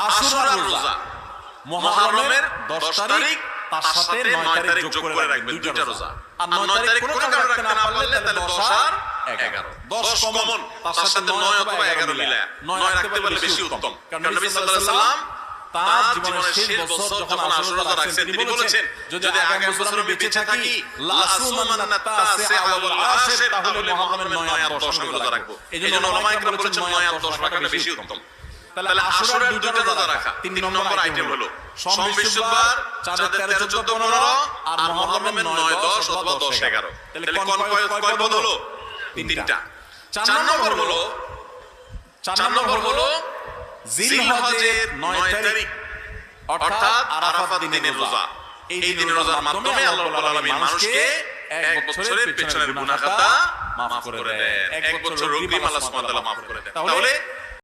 আশুরার রোজা মুহররমের 10 তারিখ তার সাথে 9 তারিখ যোগ করে রাখবেন, দুইটা রোজা। আর 9 তারিখ কোনো কারণে রাখতে না পারলে তাহলে 10 আর 11, 10 কমন, তার সাথে 9 অথবা 11 মিলায়া 9 রাখতে পারলে বেশি উত্তম। কারণ নবী সাল্লাল্লাহু আলাইহি সাল্লাম তার জীবনের শেষ বছর যখন আশুরা রোজা রাখছেন, তিনি বলেছেন যদি আগামী বছর আমি বেঁচে থাকি লাসুমান্না তাসিআ ওয়াল আশির, তাহলে মুহররমের 9 আর 10 আমি রোজা রাখবো। এইজন্য উলামায়ে কেরাম বলেছেন 9 আর 10 রাখাটা বেশি উত্তম। তাহলে আশুরার দুইটা রোজা রাখা 3 নম্বর আইটেম হলো সোম বৃহস্পতিবার, চাঁদের 13 14 15 আর মুহররমের 9 10 অথবা 10 11। তাহলে কয় পদ হলো? তিনটা। 4 নম্বর হলো জিলহজের 9 তারিখ অর্থাৎ আরাফাত দিনের রোজা। এই দিনের রোজার মাধ্যমে আল্লাহ রাব্বুল আলামিন মানুষকে এক বছরের পেছনের গুনাহ খাতা maaf করে দেন, এক বছর অগ্রিম আল্লাহ সুবহানাহু ওয়া তাআলা maaf করে দেন। তাহলে